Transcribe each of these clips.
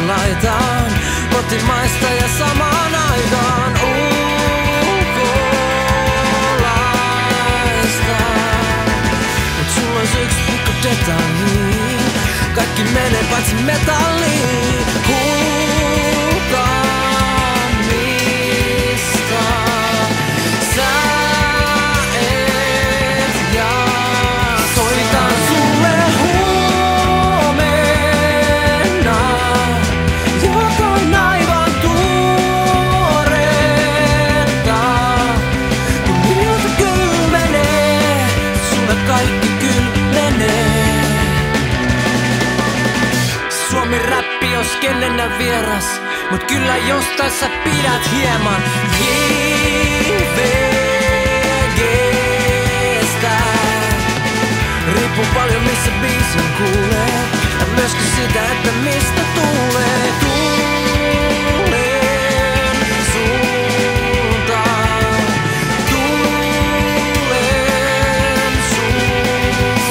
laitaan kotimaista ja samaan aikaan ulkolaista. Mut sulla ois yks pikku detalji, kaikki menee paitsi metalliin. Huutamista sä et jaa. Soitan sulle huomenna jotain aivan tuoretta. Kun ilta kylmenee, sulle kaikki kylmenee. Suomi räppi jos kenennä vieras, mut kyllä jostain sä pidät hieman JVGstä. Riippuu paljon missä biisin kuulee, ja myöskin sitä, että mistä tuulee. Tuulen suuntaan, tuulen suuntaan.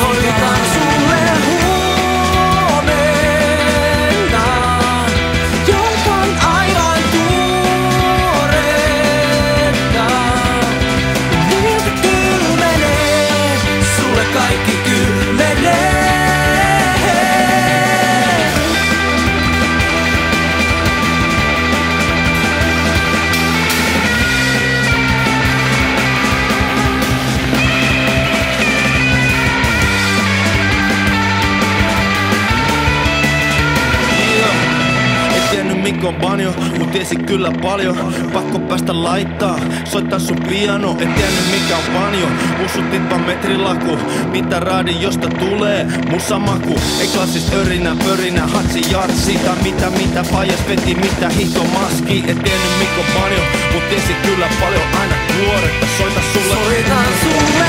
Soitan sulle huomenna jotain aivan tuoretta. Niiltä kylmenee, sulle kaikki kylmenee. Mikon banjo, mut tiesi kyllä paljon. Pakko päästä laittaa, soittaa sun piano. Et tiennyt mikä on banjo, usuttit vaan metrilaku. Mitä radiosta tulee, musamaku. Ei klassis örinä, pörinä, hatsi, jarsi. Tai mitä faijas veti, mitä hihto maski. Et tiennyt mikä on banjo, mut tiesi kyllä paljon. Aina nuoretta, soita sulle. Soitan sulle